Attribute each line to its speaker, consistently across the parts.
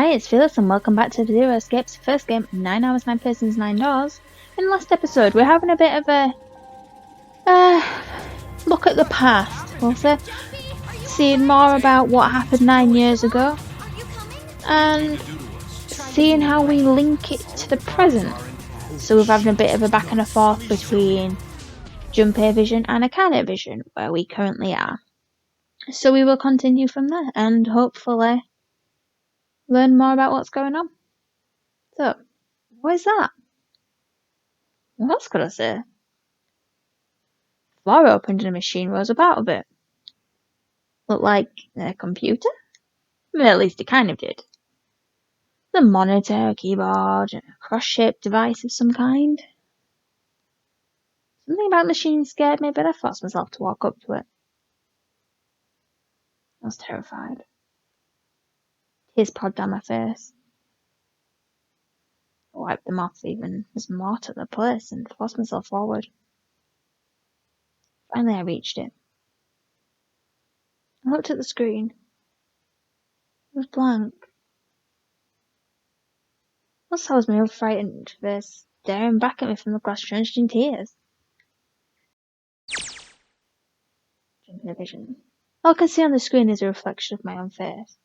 Speaker 1: Hi, it's Fearless and welcome back to Zero Escapes first game, 9 hours, 9 persons, 9 doors. In the last episode, we're having a bit of a look at the past. We'll say, seeing more about what happened 9 years ago and seeing how we link it to the present. So we're having a bit of a back and a forth between Junpei Vision and Akane Vision, where we currently are. So we will continue from there and hopefully learn more about what's going on. So, what is that? What's gonna say? Floor opened and a machine rose up out of it. Looked like a computer? Well, at least it kind of did. The monitor, a keyboard, and a cross-shaped device of some kind. Something about the machine scared me, but I forced myself to walk up to it. I was terrified. Tears poured down my face. I wiped them off even as more took their place and forced myself forward. Finally I reached it. I looked at the screen. It was blank. Once I was my old frightened face staring back at me from the glass drenched in tears. Junpei Vision. All I can see on the screen is a reflection of my own face.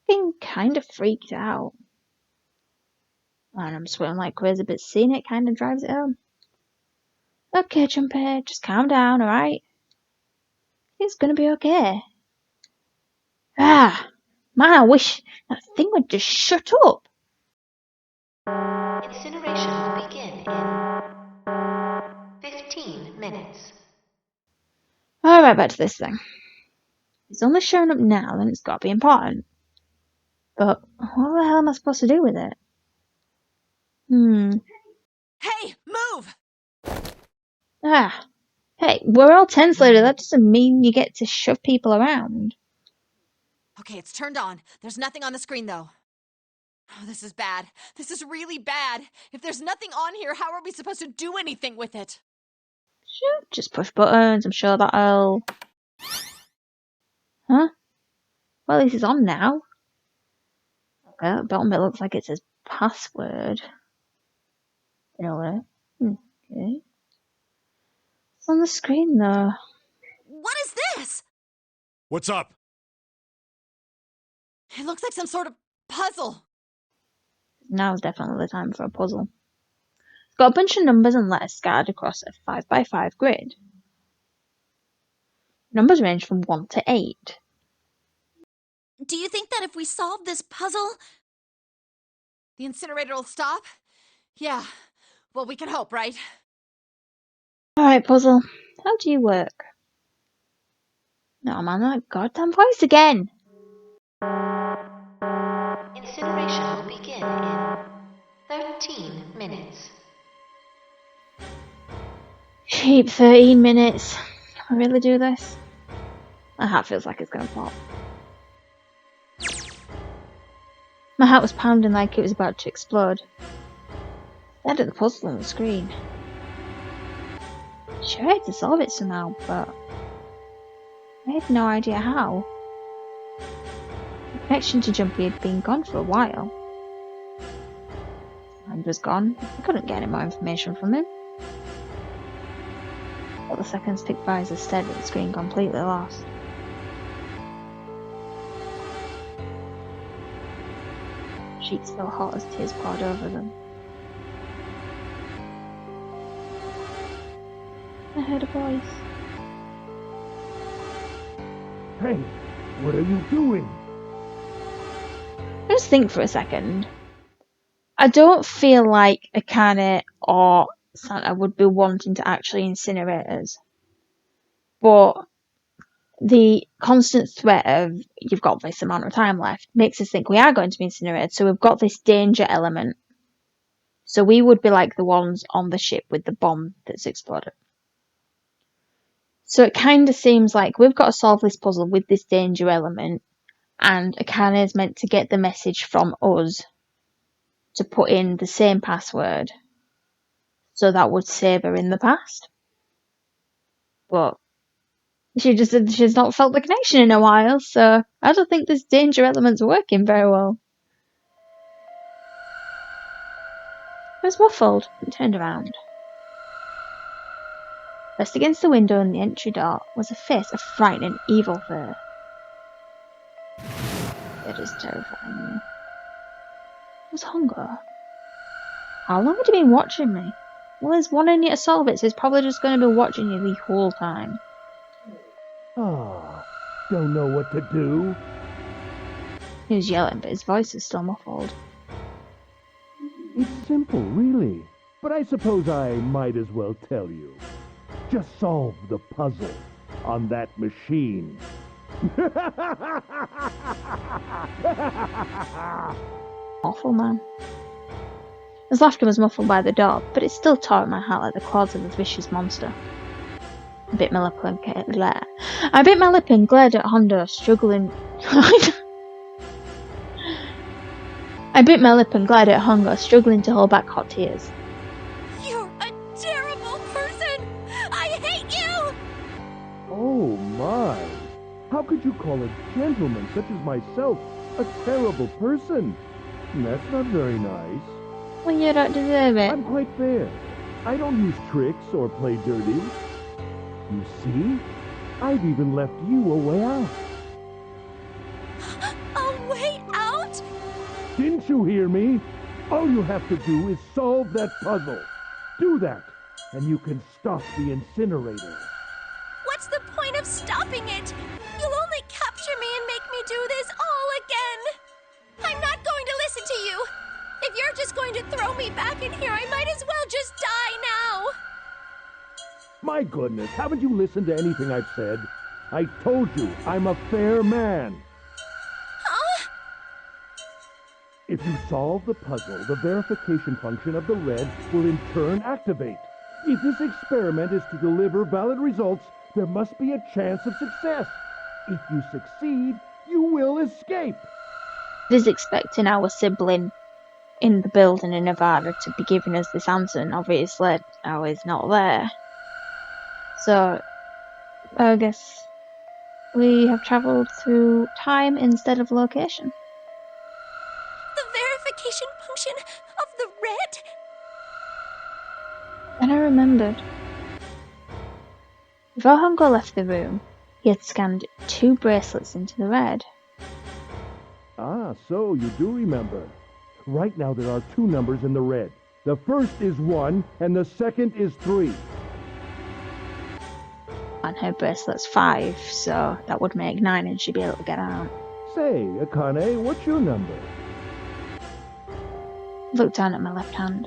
Speaker 1: Being kind of freaked out. And I'm sweating like crazy, but seeing it kind of drives it home. Okay, Junpei, just calm down, alright? It's gonna be okay. Ah, man, I wish that thing would just shut up.
Speaker 2: Incineration will begin in 15 minutes.
Speaker 1: Alright, back to this thing. It's only showing up now, then it's gotta be important. But what the hell am I supposed to do with it?
Speaker 3: Hey, move!
Speaker 1: Ah. Hey, we're all tense later. That doesn't mean you get to shove people around.
Speaker 3: Okay, it's turned on. There's nothing on the screen, though. Oh, this is bad. This is really bad. If there's nothing on here, how are we supposed to do anything with it?
Speaker 1: Sure, just push buttons. I'm sure that'll... Huh? Well, this is on now. Okay, the bottom bit looks like it says password. In a way. Okay. It's on the screen, though.
Speaker 3: What is this?
Speaker 4: What's up?
Speaker 3: It looks like some sort of puzzle.
Speaker 1: Now's definitely the time for a puzzle. It's got a bunch of numbers and letters scattered across a 5x5 grid. Numbers range from 1 to 8.
Speaker 3: Do you think that if we solve this puzzle, the incinerator will stop? Yeah. Well, we can hope, right?
Speaker 1: Alright, puzzle. How do you work? No, man, that goddamn voice again!
Speaker 2: Incineration will begin in 13 minutes.
Speaker 1: Cheap 13 minutes. Can I really do this? My heart feels like it's gonna pop. My heart was pounding like it was about to explode. I had the puzzle on the screen. Sure, I had to solve it somehow, but I had no idea how. The connection to Jumpy had been gone for a while. His mind was gone. I couldn't get any more information from him. But the seconds ticked by as I stared at the screen completely lost. Sheets felt hot as tears poured over them. I heard a voice.
Speaker 4: Hey, what are you doing?
Speaker 1: Just think for a second. I don't feel like Akane or Santa would be wanting to actually incinerate us. But the constant threat of you've got this amount of time left makes us think we are going to be incinerated, so we've got this danger element. So we would be like the ones on the ship with the bomb that's exploded. So it kind of seems like we've got to solve this puzzle with this danger element, and Akane is meant to get the message from us to put in the same password, so that would save her in the past. But She just said she's not felt the connection in a while, so I don't think this danger element's working very well. I was muffled and turned around. Pressed against the window in the entry door was a face of frightening, evil fear. It is terrifying me. It was hunger. How long had he been watching me? Well, there's one in you to solve it, so he's probably just going to be watching you the whole time.
Speaker 4: Ah, don't know what to do?
Speaker 1: He was yelling, but his voice was still muffled.
Speaker 4: It's simple, really. But I suppose I might as well tell you. Just solve the puzzle on that machine.
Speaker 1: Awful man. His laughter was muffled by the door, but it still tore at my heart like the claws of a vicious monster. I bit my lip and glared at Hondo, struggling. I bit my lip and glared at Hongo, struggling to hold back hot tears.
Speaker 3: You're a terrible person! I hate you!
Speaker 4: Oh my! How could you call a gentleman such as myself a terrible person? That's not very nice.
Speaker 1: Well, you don't deserve it.
Speaker 4: I'm quite fair. I don't use tricks or play dirty. You see? I've even left you a way out.
Speaker 3: A way out?
Speaker 4: Didn't you hear me? All you have to do is solve that puzzle. Do that, and you can stop the incinerator.
Speaker 3: What's the point of stopping it? You'll only capture me and make me do this all again. I'm not going to listen to you. If you're just going to throw me back in here, I might as well just die now.
Speaker 4: My goodness, haven't you listened to anything I've said? I told you, I'm a fair man.
Speaker 3: Huh?
Speaker 4: If you solve the puzzle, the verification function of the red will in turn activate. If this experiment is to deliver valid results, there must be a chance of success. If you succeed, you will escape.
Speaker 1: I was expecting our sibling in the building in Nevada to be giving us this answer, and obviously I was not there. So, I guess we have travelled through time instead of location.
Speaker 3: The verification function of the red?
Speaker 1: And I remembered. Before Hongo left the room, he had scanned 2 bracelets into the red.
Speaker 4: Ah, so you do remember. Right now there are 2 numbers in the red. The first is 1, and the second is 3.
Speaker 1: And her bracelet's 5, so that would make 9 and she'd be able to get out.
Speaker 4: Say, Akane, what's your number?
Speaker 1: I looked down at my left hand.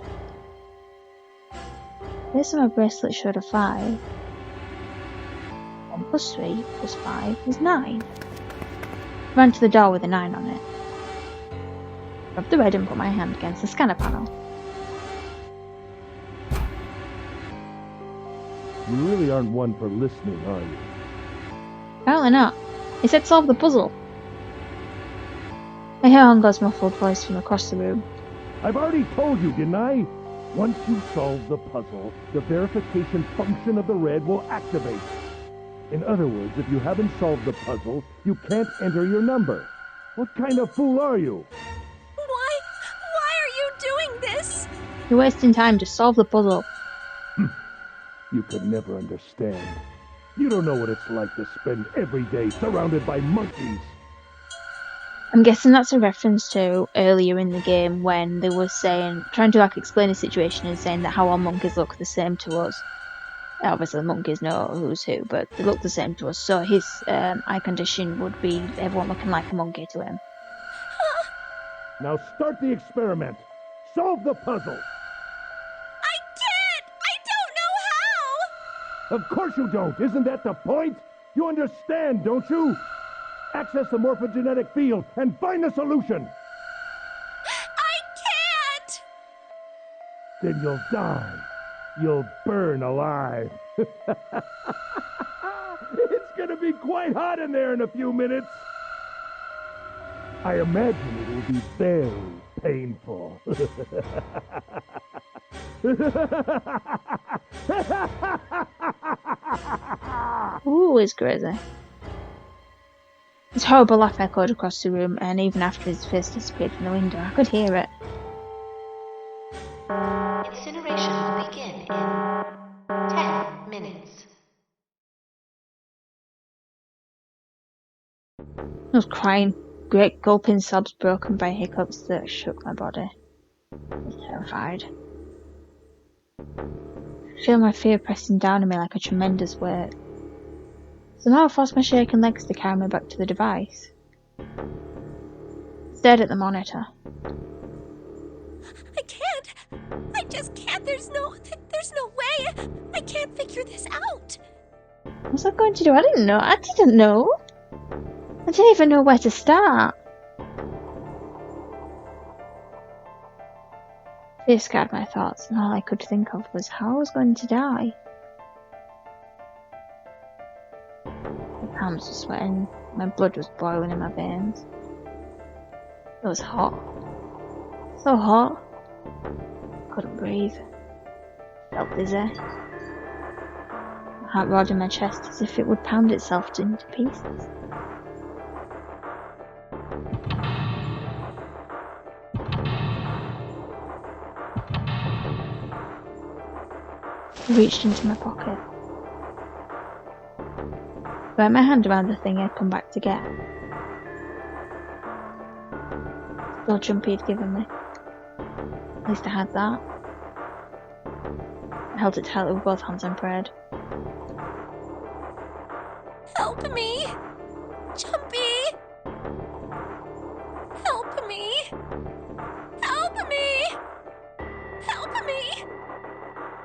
Speaker 1: This on my bracelet showed a 5. 1 plus 3 plus 5 is 9. I ran to the door with a 9 on it. Grabbed the red and put my hand against the scanner panel.
Speaker 4: You really aren't one for listening, are you?
Speaker 1: Apparently not. He said solve the puzzle. I hear Hongo's muffled voice from across the room.
Speaker 4: I've already told you, didn't I? Once you solve the puzzle, the verification function of the red will activate. In other words, if you haven't solved the puzzle, you can't enter your number. What kind of fool are you?
Speaker 3: Why are you doing this?
Speaker 1: You're wasting time to solve the puzzle.
Speaker 4: You could never understand. You don't know what it's like to spend every day surrounded by monkeys.
Speaker 1: I'm guessing that's a reference to earlier in the game when they were saying, trying to like explain a situation and saying that how all monkeys look the same to us. Obviously the monkeys know who's who, but they look the same to us. So his eye condition would be everyone looking like a monkey to him.
Speaker 4: Now start the experiment. Solve the puzzle.
Speaker 3: I can't! I don't know how!
Speaker 4: Of course you don't. Isn't that the point? You understand, don't you? Access the morphogenetic field and find the solution.
Speaker 3: I can't!
Speaker 4: Then you'll die. You'll burn alive. It's gonna be quite hot in there in a few minutes. I imagine it will be very painful.
Speaker 1: Ooh, it's crazy. His horrible laugh echoed across the room, and even after his face disappeared from the window, I could hear it.
Speaker 2: Incineration will begin in 10 minutes.
Speaker 1: I was crying, great gulping sobs broken by hiccups that shook my body. I was terrified. I feel my fear pressing down on me like a tremendous weight. Somehow I forced my shaking legs to carry me back to the device. I stared at the monitor.
Speaker 3: I can't. I just can't. There's no way. I can't figure this out.
Speaker 1: What was I going to do? I didn't know. I didn't even know where to start. Fear scared my thoughts, and all I could think of was how I was going to die. My palms were sweating, my blood was boiling in my veins. It was hot. So hot. I couldn't breathe. Felt dizzy. My heart roared in my chest as if it would pound itself into pieces. I reached into my pocket. Wrapped my hand around the thing I'd come back to get. The jumpy had given me. At least I had that. I held it tightly with both hands and prayed.
Speaker 3: Help me! Jumpy! Help me! Help me! Help me!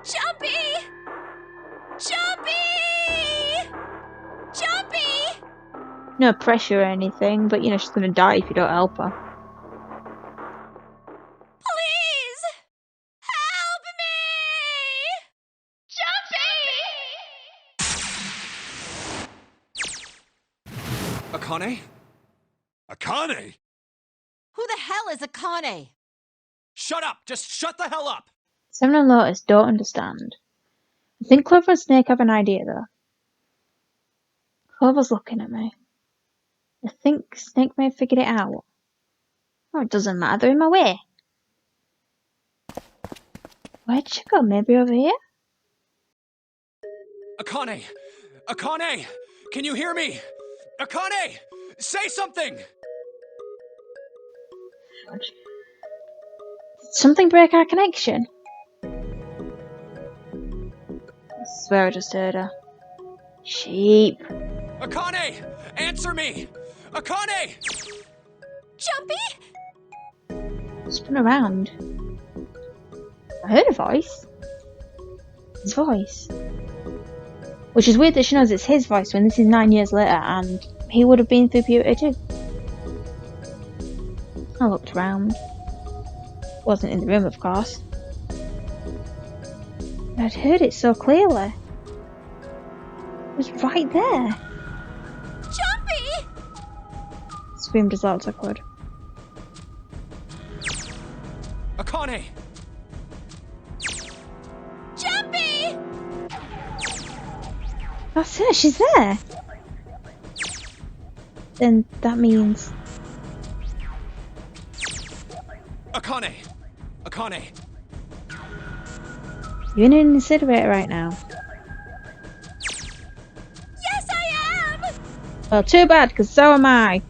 Speaker 3: Jumpy! Jumpy! Jumpy!
Speaker 1: No pressure or anything, but she's gonna die if you don't help her.
Speaker 3: Please! Help me! Jumpy!
Speaker 5: Akane? Akane?
Speaker 6: Who the hell is Akane?
Speaker 5: Shut up! Just shut the hell up!
Speaker 1: Seven and Lotus don't understand. I think Clover and Snake have an idea though. Clover's looking at me. I think Snake may have figured it out. Oh, it doesn't matter, they're in my way. Where'd she go? Maybe over here?
Speaker 5: Akane! Akane! Can you hear me? Akane! Say something!
Speaker 1: Did something break our connection? I swear I just heard her. Sheep.
Speaker 5: Akane! Answer me! Akane!
Speaker 3: Jumpy?
Speaker 1: Spun around. I heard a voice. His voice. Which is weird that she knows it's his voice when this is 9 years later and he would have been through puberty too. I looked round. Wasn't in the room, of course. But I'd heard it so clearly. It was right there.
Speaker 3: Jumpy!
Speaker 1: I screamed as loud as I could.
Speaker 5: Akane!
Speaker 3: Jumpy!
Speaker 1: That's her, she's there. Then that means...
Speaker 5: Akane! Akane!
Speaker 1: You're in an incinerator right now.
Speaker 3: Yes, I am!
Speaker 1: Well, too bad, because so am I.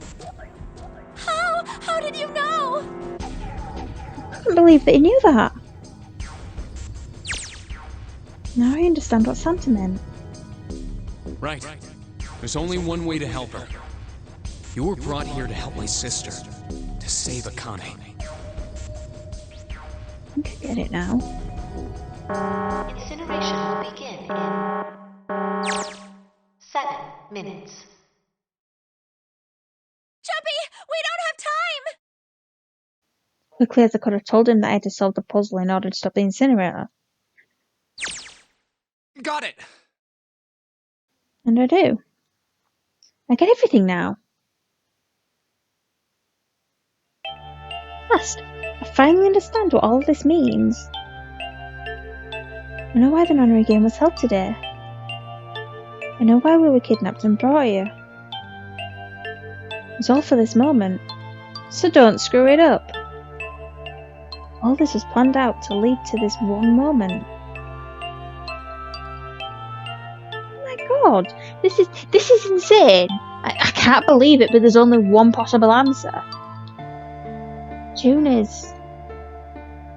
Speaker 3: How did you know?
Speaker 1: I couldn't believe that he knew that. Now I understand what Santa meant.
Speaker 5: Right. There's only one way to help her. You were brought here to help my sister. To save Akane.
Speaker 1: I think I get it now.
Speaker 2: Incineration will begin in 7 minutes.
Speaker 3: Jumpy, we don't have time!
Speaker 1: Quickly as I could have told him that I had to solve the puzzle in order to stop the incinerator.
Speaker 5: Got it!
Speaker 1: And I do. I get everything now. Last, I finally understand what all of this means. I know why the nunnery game was held today. know why we were kidnapped and brought here. It's all for this moment. So don't screw it up. All this was planned out to lead to this one moment. Oh my god, this is insane. I can't believe it, but there's only one possible answer. June is.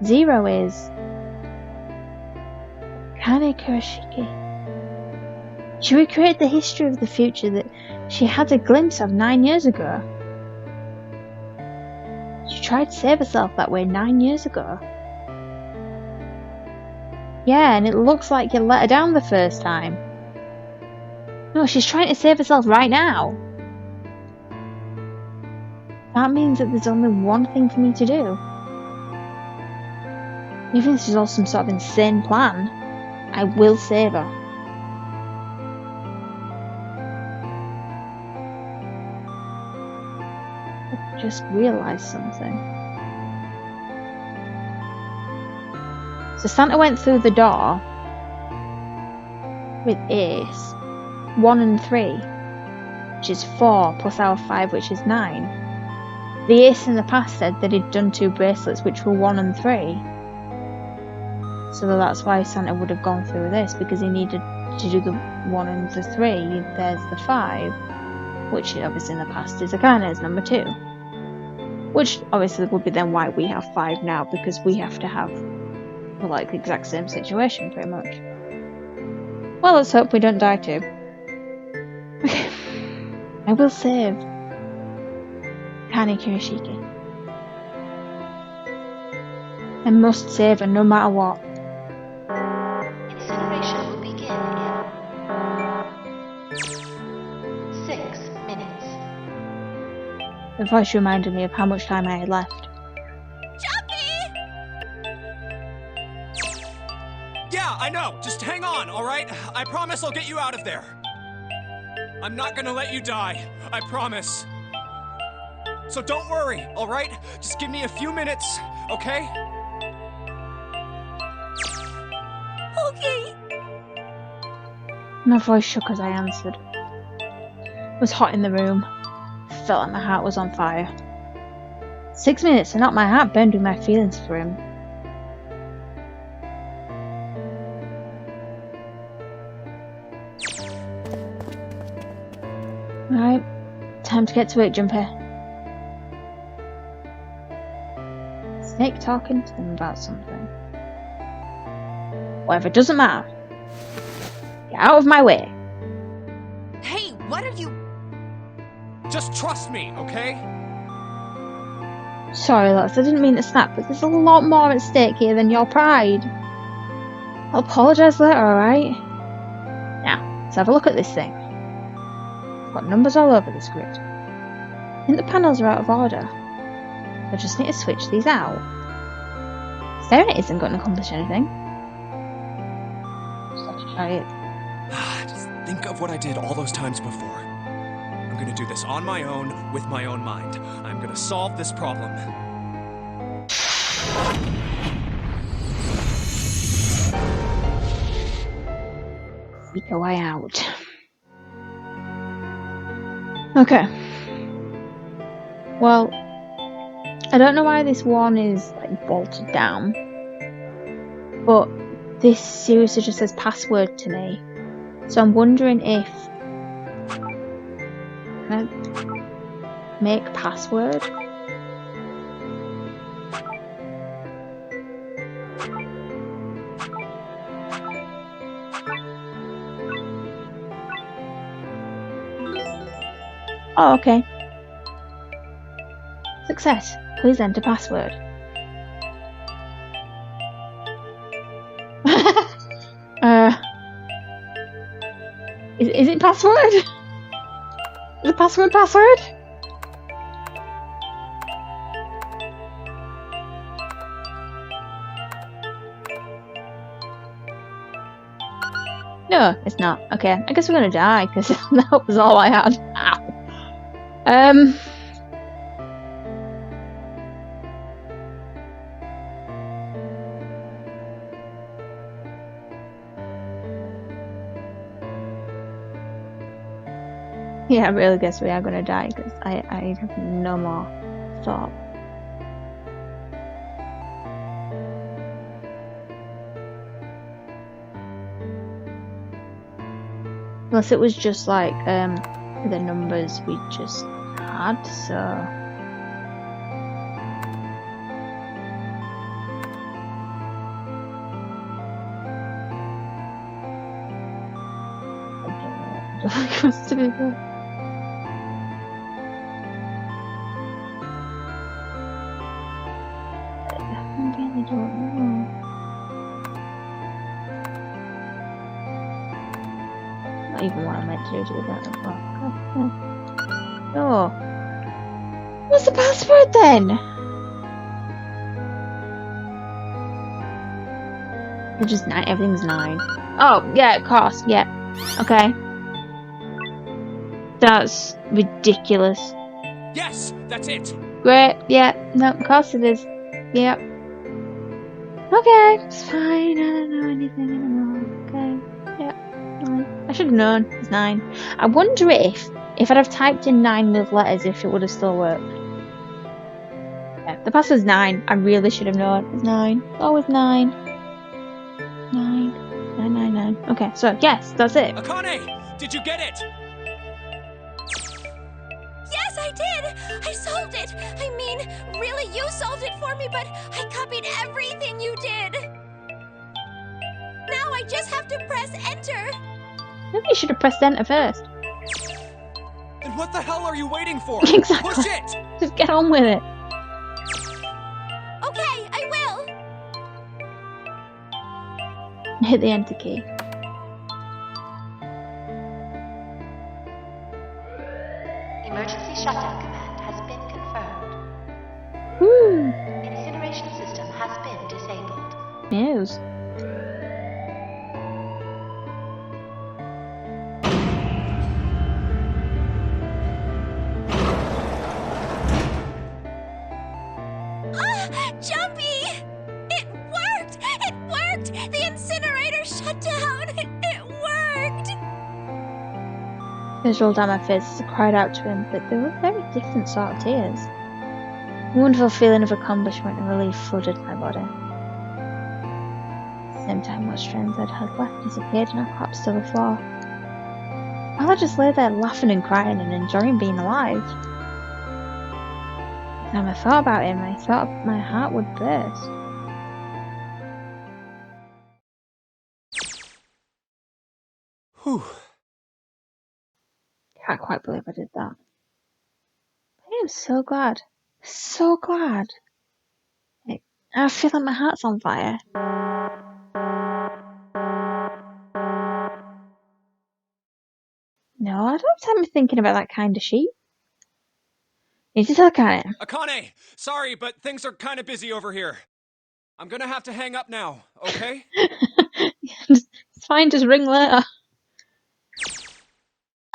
Speaker 1: Zero is. Kane Kurashiki. She recreated the history of the future that she had a glimpse of 9 years ago. She tried to save herself that way 9 years ago. Yeah, and it looks like you let her down the first time. No, she's trying to save herself right now. That means that there's only one thing for me to do. Even if this is all some sort of insane plan, I will save her. I just realised something. So Santa went through the door with Ace, 1 and 3, which is 4, plus our 5, which is 9. The Ace in the past said that he'd done 2 bracelets, which were 1 and 3. So that's why Santa would have gone through this, because he needed to do the 1 and the 3. There's the 5, which obviously in the past is Akane's number 2. Which obviously would be then why we have 5 now, because we have to have like the exact same situation pretty much. Well, let's hope we don't die too. Okay. I will save Kane Kirishiki. I must save her no matter what.
Speaker 2: Incineration will begin in 6 minutes.
Speaker 1: The voice reminded me of how much time I had left.
Speaker 5: Yeah, I know. Just hang on, alright? I promise I'll get you out of there. I'm not gonna let you die. I promise. So don't worry, alright? Just give me a few minutes, okay?
Speaker 3: Okay.
Speaker 1: My voice shook as I answered. It was hot in the room. I felt like my heart was on fire. 6 minutes and not my heart burned with my feelings for him. Alright, time to get to it, Junpei. Snake talking to them about something. Whatever, doesn't matter. Get out of my way.
Speaker 6: Hey, what are you...
Speaker 5: Just trust me, okay?
Speaker 1: Sorry, Lex, I didn't mean to snap, but there's a lot more at stake here than your pride. I'll apologise later, alright? Now, let's have a look at this thing. I've got numbers all over the script. I think the panels are out of order. I just need to switch these out. Staring isn't going to accomplish anything. Just have to try it.
Speaker 5: Just think of what I did all those times before. I'm gonna do this on my own, with my own mind. I'm gonna solve this problem.
Speaker 1: Sneak a way out. Okay. Well, I don't know why this one is like bolted down, but this seriously just says password to me. So I'm wondering if can I make password? Oh, okay. Success. Please enter password. Is it password? Is the password password? No, it's not. Okay, I guess we're gonna die because that was all I had. Ow. Yeah, I really guess we are gonna die because I have no more thought. Unless it was just like the numbers we just had, so I don't know what was to be fair. I really don't know. Not even what I meant to do with that as well. Oh. What's the password then? It's just 9. Everything's 9. Oh, yeah, of course. Yeah. Okay. That's ridiculous.
Speaker 5: Yes, that's it.
Speaker 1: Great. Yeah. No, of course it is. Yep. Okay. It's fine. I don't know anything anymore. Okay. Yeah. 9. I should have known. It's 9. I wonder if I'd have typed in 9 with letters, if it would have still worked. Yeah. The password's 9. I really should have known. It's 9. Always 9. 9. 9. Okay. So yes, that's it.
Speaker 5: Akane, did you get it?
Speaker 3: Yes, I did! I solved it! I mean, really, you solved it for me, but I copied everything you did! Now I just have to press enter!
Speaker 1: Maybe you should have pressed enter first.
Speaker 5: Then what the hell are you waiting for?
Speaker 1: Exactly.
Speaker 5: Push it!
Speaker 1: Just get on with it.
Speaker 3: Okay, I will!
Speaker 1: Hit the enter key.
Speaker 2: Emergency shutdown command has been confirmed.
Speaker 1: Woo!
Speaker 2: Incineration system has been disabled.
Speaker 1: News.
Speaker 3: Jumpy! It worked! It worked! The incinerator shut down! It worked!
Speaker 1: Tears rolled down my face as I cried out to him, but they were very different sort of tears. A wonderful feeling of accomplishment and relief flooded my body. At the same time, what strength I'd had left disappeared and I collapsed to the floor. While I just lay there laughing and crying and enjoying being alive. Every time I thought about him, I thought my heart would burst.
Speaker 5: Whew.
Speaker 1: Can't quite believe I did that. I am so glad. So glad. I feel like my heart's on fire. No, I don't have time for thinking about that kind of sheep. Need to tell Karen.
Speaker 5: Akane, sorry, but things are kind of busy over here. I'm gonna have to hang up now, okay?
Speaker 1: It's fine, just ring later.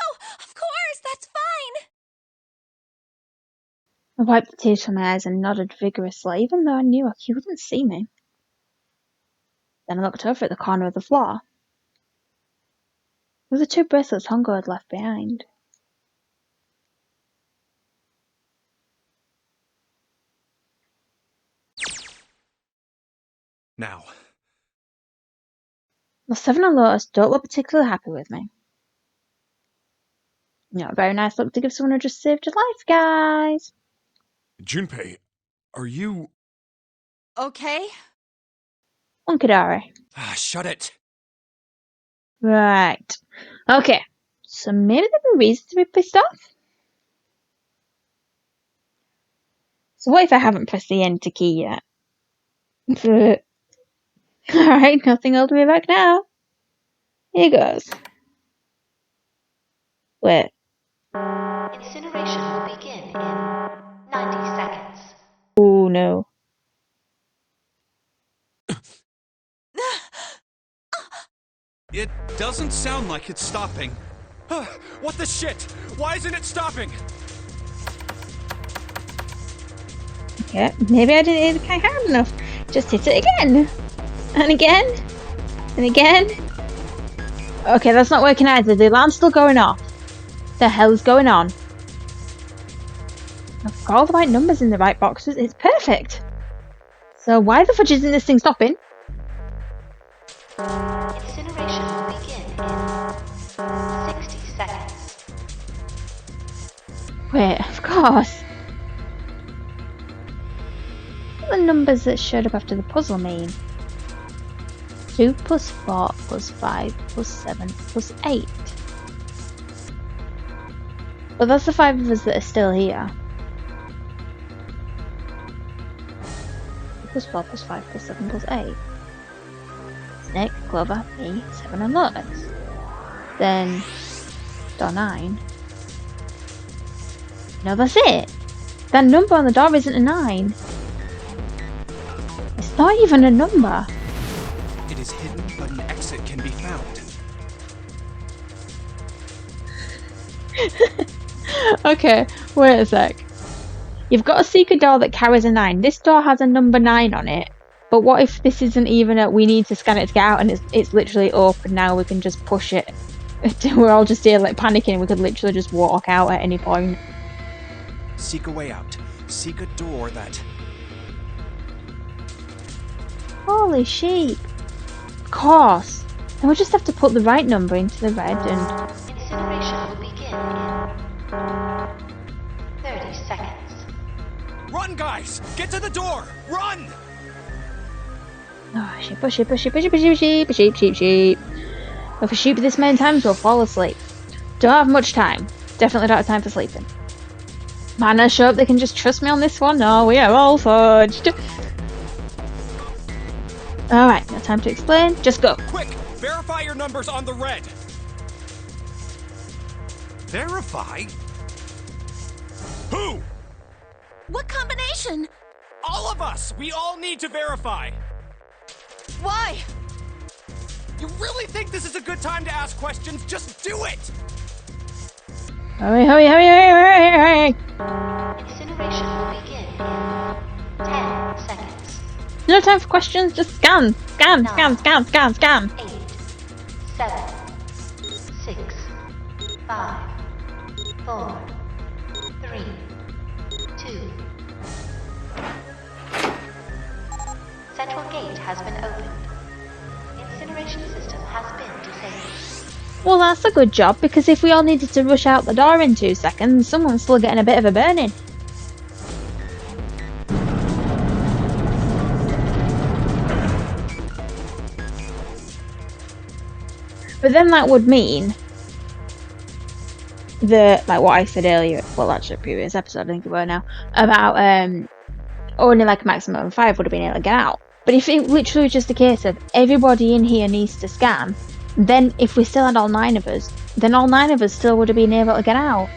Speaker 3: Oh, of course, that's fine!
Speaker 1: I wiped the tears from my eyes and nodded vigorously, even though I knew he wouldn't see me. Then I looked over at the corner of the floor. There were the 2 bracelets Hongo had left behind.
Speaker 5: Now.
Speaker 1: Well, Seven and Lotus don't look particularly happy with me. Not a very nice look to give someone who just saved your life, guys.
Speaker 7: Junpei, are you...
Speaker 6: Okay?
Speaker 1: Unkadari.
Speaker 5: Shut it.
Speaker 1: Right. Okay. So maybe there were reasons to be pissed off? So what if I haven't pressed the enter key yet? Alright, nothing holding me back now. Here goes. Wait.
Speaker 2: Incineration will begin in 90 seconds.
Speaker 1: Oh no.
Speaker 5: It doesn't sound like it's stopping. What the shit? Why isn't it stopping?
Speaker 1: Okay, maybe I didn't hit the key hard enough. Just hit it again. And again. And again. Okay, that's not working either. The alarm's still going off. The hell's going on? I've got all the right numbers in the right boxes. It's perfect. So why the fudge isn't this thing stopping?
Speaker 2: Incineration will begin in 60 seconds.
Speaker 1: Wait, of course. What do the numbers that showed up after the puzzle mean? 2 plus 4 plus 5 plus 7 plus 8. Well, that's the 5 of us that are still here. 2 plus 4 plus 5 plus 7 plus 8. Snake, Clover, me, 7 and Lotus. Then, door 9. No, that's it! That number on the door isn't a 9. It's not even a number.
Speaker 5: It is hidden, but an exit can be found.
Speaker 1: Okay, wait a sec. You've got a secret door that carries a 9. This door has a number 9 on it. But what if this isn't even a we need to scan it to get out and it's literally open now, we can just push it. We're all just here like panicking, we could literally just walk out at any point.
Speaker 5: Seek a way out. Seek a door that...
Speaker 1: Holy sheep. Of course. Then we'll just have to put the right number into the red and...
Speaker 2: Incineration will begin in 30 seconds.
Speaker 5: Run, guys! Get to the door! Run!
Speaker 1: Oh, sheep, oh, sheep, oh, sheep, oh, sheep, oh, sheep, sheep, sheep, sheep, sheep. If a sheep this many times, we'll fall asleep. Don't have much time. Definitely don't have time for sleeping. Man, I sure hope they can just trust me on this one. No, we are all fudged. Alright, no time to explain. Just go.
Speaker 5: Quick! Verify your numbers on the red! Verify? Who?
Speaker 3: What combination?
Speaker 5: All of us! We all need to verify!
Speaker 3: Why?
Speaker 5: You really think this is a good time to ask questions? Just do it!
Speaker 1: Hurry, hurry, hurry, hurry, hurry, hurry.
Speaker 2: Incineration will begin in 10 seconds.
Speaker 1: No time for questions, just scan. Scan, scan, scan, scan, scan.
Speaker 2: 8, 7, 6, 5, 4, 3, 2. Central gate has been opened. Incineration system has been disabled.
Speaker 1: Well, that's a good job, because if we all needed to rush out the door in 2 seconds, someone's still getting a bit of a burning. But then that would mean that, like what I said earlier, well actually previous episode I think it were now, about only like a maximum of 5 would have been able to get out. But if it literally was just a case of everybody in here needs to scan, then if we still had all 9 of us, then all 9 of us still would have been able to get out.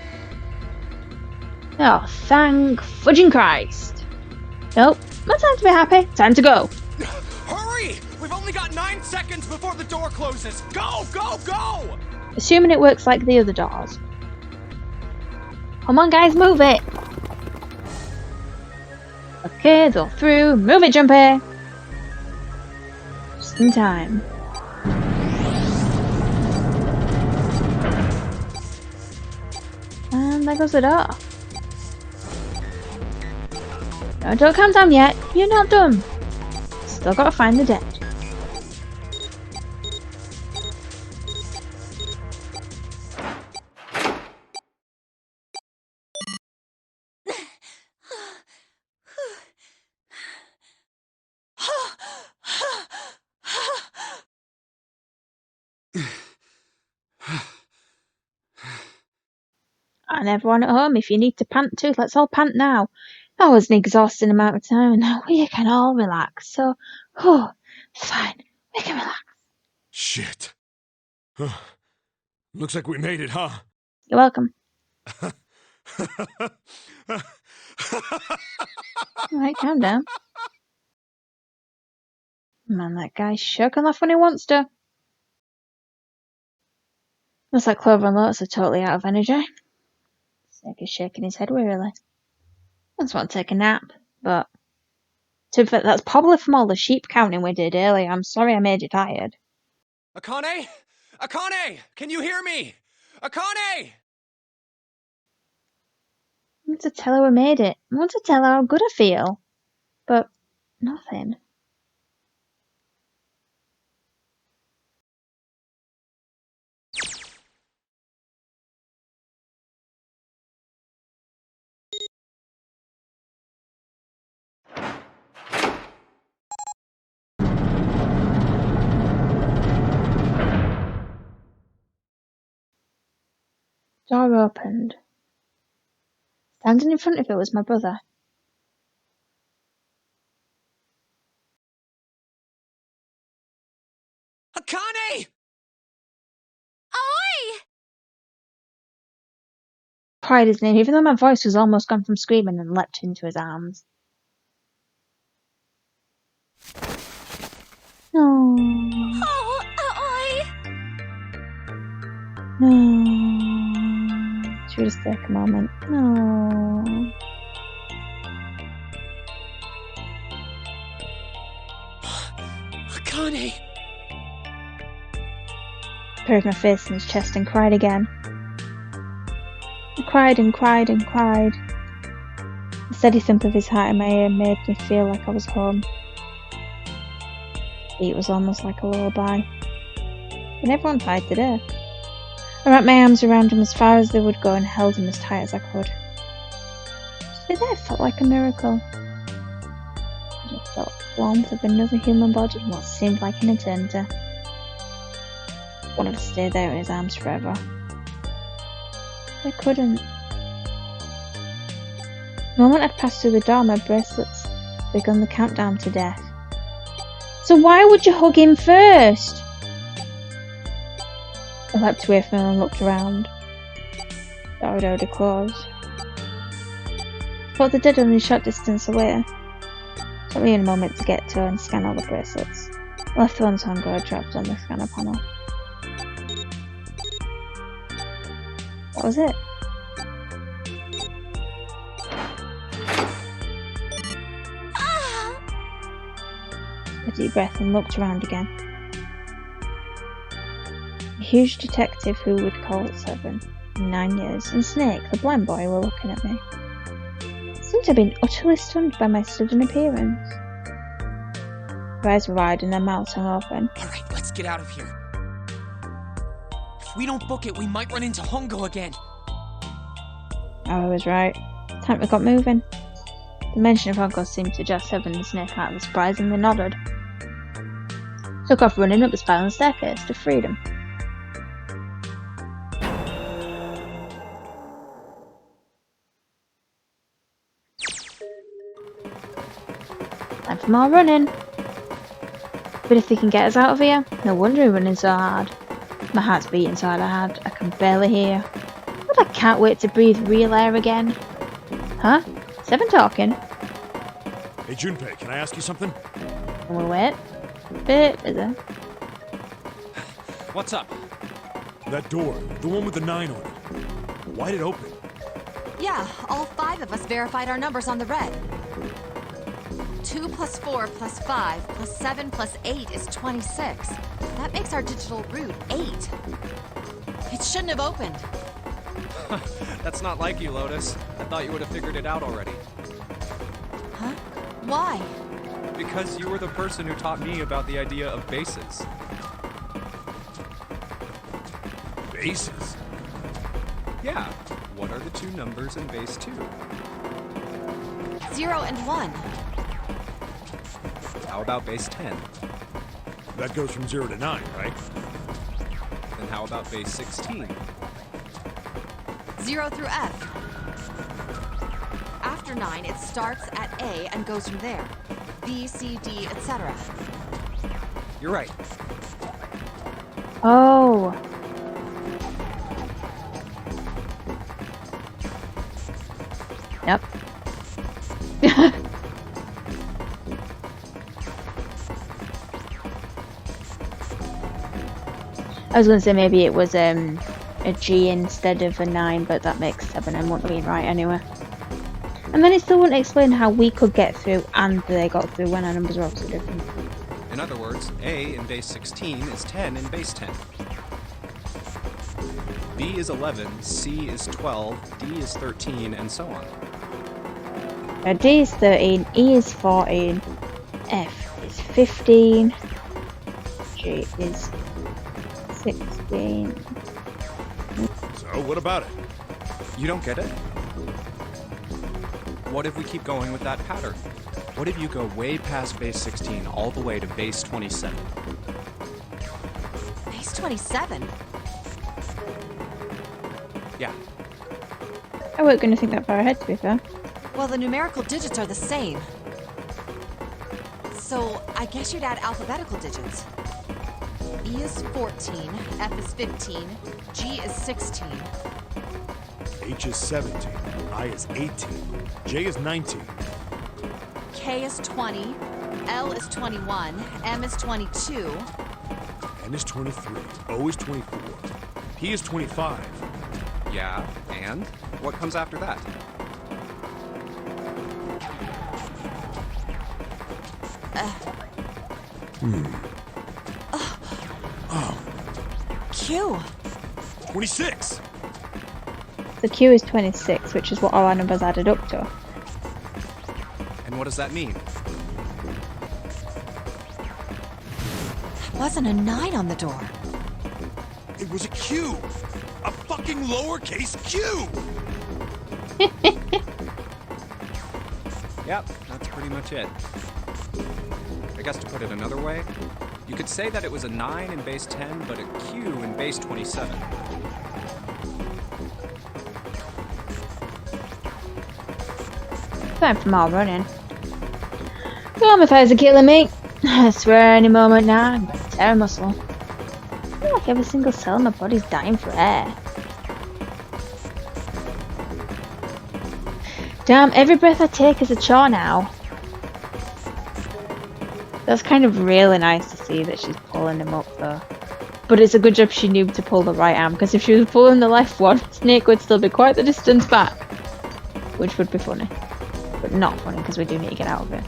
Speaker 1: Oh, thank fudging Christ. Nope, not time to be happy, time to go.
Speaker 5: Hurry! We've only got 9 seconds before the door closes! Go, go, go!
Speaker 1: Assuming it works like the other doors. Come on guys, move it! Okay, go through, move it, Jumpy! Just in time. And there goes the door. No, don't calm down yet. You're not done. Still gotta find the dead. And everyone at home, if you need to pant too, let's all pant now. That was an exhausting amount of time, and now we can all relax. So, it's fine. We can relax.
Speaker 7: Shit. Looks like we made it, huh?
Speaker 1: You're welcome. Alright, calm down. Man, that guy sure can laugh when he wants to. Looks like Clover and Lotus are totally out of energy. Snake is shaking his head wearily. I just want to take a nap, but to be fair, that's probably from all the sheep counting we did earlier. I'm sorry I made you tired.
Speaker 5: Akane? Akane! Can you hear me? Akane!
Speaker 1: want to tell her I made it. I want to tell her how good I feel. But nothing. Door opened. Standing in front of it was my brother.
Speaker 5: Akane!
Speaker 3: Oi!
Speaker 1: Cried his name, even though my voice was almost gone from screaming, and leapt into his arms. No.
Speaker 3: Oh, oi!
Speaker 1: No. Should we just take a moment? No.
Speaker 5: Akane!
Speaker 1: Buried my face in his chest and cried again. I cried and cried and cried. The steady thump of his heart in my ear made me feel like I was home. His beat was almost like a lullaby. But everyone died today. I wrapped my arms around him as far as they would go and held him as tight as I could. To be there felt like a miracle. I just felt the warmth of another human body in what seemed like an eternity. I wanted to stay there in his arms forever. I couldn't. The moment I'd passed through the door, my bracelets had begun the countdown to death. So why would you hug him first? I leapt away from him and looked around. The door had already closed. But the dead only a short distance away. It took me a moment to get to and scan all the bracelets. I left the ones Hongo had dropped on the scanner panel. That was it.
Speaker 3: Ah!
Speaker 1: A deep breath and looked around again. A huge detective who would call it 7 in 9 years, and Snake, the blind boy, were looking at me. It seemed to have been utterly stunned by my sudden appearance. Their eyes were wide and their mouths hung open.
Speaker 5: Alright, let's get out of here. If we don't book it, we might run into Hongo again.
Speaker 1: I was right. Time we got moving. The mention of Hongo seemed to just 7 and Snake out of surprise, and they nodded. Took off running up the spiral staircase to freedom. Time for more running. But if they can get us out of here, no wonder we're running so hard. My heart's beating so hard I can barely hear. But I can't wait to breathe real air again. Huh? 7 talking?
Speaker 7: Hey, Junpei, can I ask you something?
Speaker 1: We'll wait. Bit busy.
Speaker 5: What's up?
Speaker 7: That door, the one with the 9 on it. Why'd it open?
Speaker 6: Yeah, all 5 of us verified our numbers on the red. 2 plus 4 plus 5 plus 7 plus 8 is 26. That makes our digital route 8. It shouldn't have opened.
Speaker 5: That's not like you, Lotus. I thought you would have figured it out already.
Speaker 6: Huh? Why?
Speaker 5: Because you were the person who taught me about the idea of bases.
Speaker 7: Bases?
Speaker 5: Yeah. What are the 2 numbers in base 2?
Speaker 6: 0 and 1.
Speaker 5: How about base 10?
Speaker 7: That goes from 0 to 9, right?
Speaker 5: Then how about base 16?
Speaker 6: 0 through F. After 9, it starts at A and goes from there. B, C, D, etc.
Speaker 5: You're right.
Speaker 1: Oh. Yep. I was going to say maybe it was a G instead of a 9, but that makes 7 and wouldn't be right anyway. And then it still wouldn't explain how we could get through and they got through when our numbers were obviously different.
Speaker 5: In other words, A in base 16 is 10 in base 10. B is 11, C is 12, D is 13, and so on.
Speaker 1: D is 13, E is 14, F is 15, G is 16.
Speaker 7: So, what about it?
Speaker 5: You don't get it? What if we keep going with that pattern? What if you go way past base 16 all the way to base 27?
Speaker 6: Base 27?
Speaker 5: Yeah.
Speaker 1: I weren't going to think that far ahead, to be fair.
Speaker 6: Well, the numerical digits are the same. So, I guess you'd add alphabetical digits. E is 14, F is 15, G is 16.
Speaker 7: H is 17, I is 18, J is 19.
Speaker 6: K is 20, L is 21, M is 22.
Speaker 7: N is 23, O is 24, P is 25.
Speaker 5: Yeah, and? What comes after that?
Speaker 6: Q.
Speaker 7: 26!
Speaker 1: The Q is 26, which is what all our numbers added up to.
Speaker 5: And what does that mean?
Speaker 6: There wasn't a 9 on the door.
Speaker 7: It was a Q! A fucking lowercase Q!
Speaker 5: Yep, that's pretty much it. I guess to put it another way, you could say that it was a 9 in base 10, but a Q in base 27.
Speaker 1: Time for more running. Go on, my thighs are killing me. I swear any moment now I'm going to tear a muscle. I feel like every single cell in my body's dying for air. Damn, every breath I take is a chore now. That's kind of really nice to see that she's pulling him up though. But it's a good job she knew to pull the right arm, because if she was pulling the left one, Snake would still be quite the distance back. Which would be funny. But not funny, because we do need to get out of it.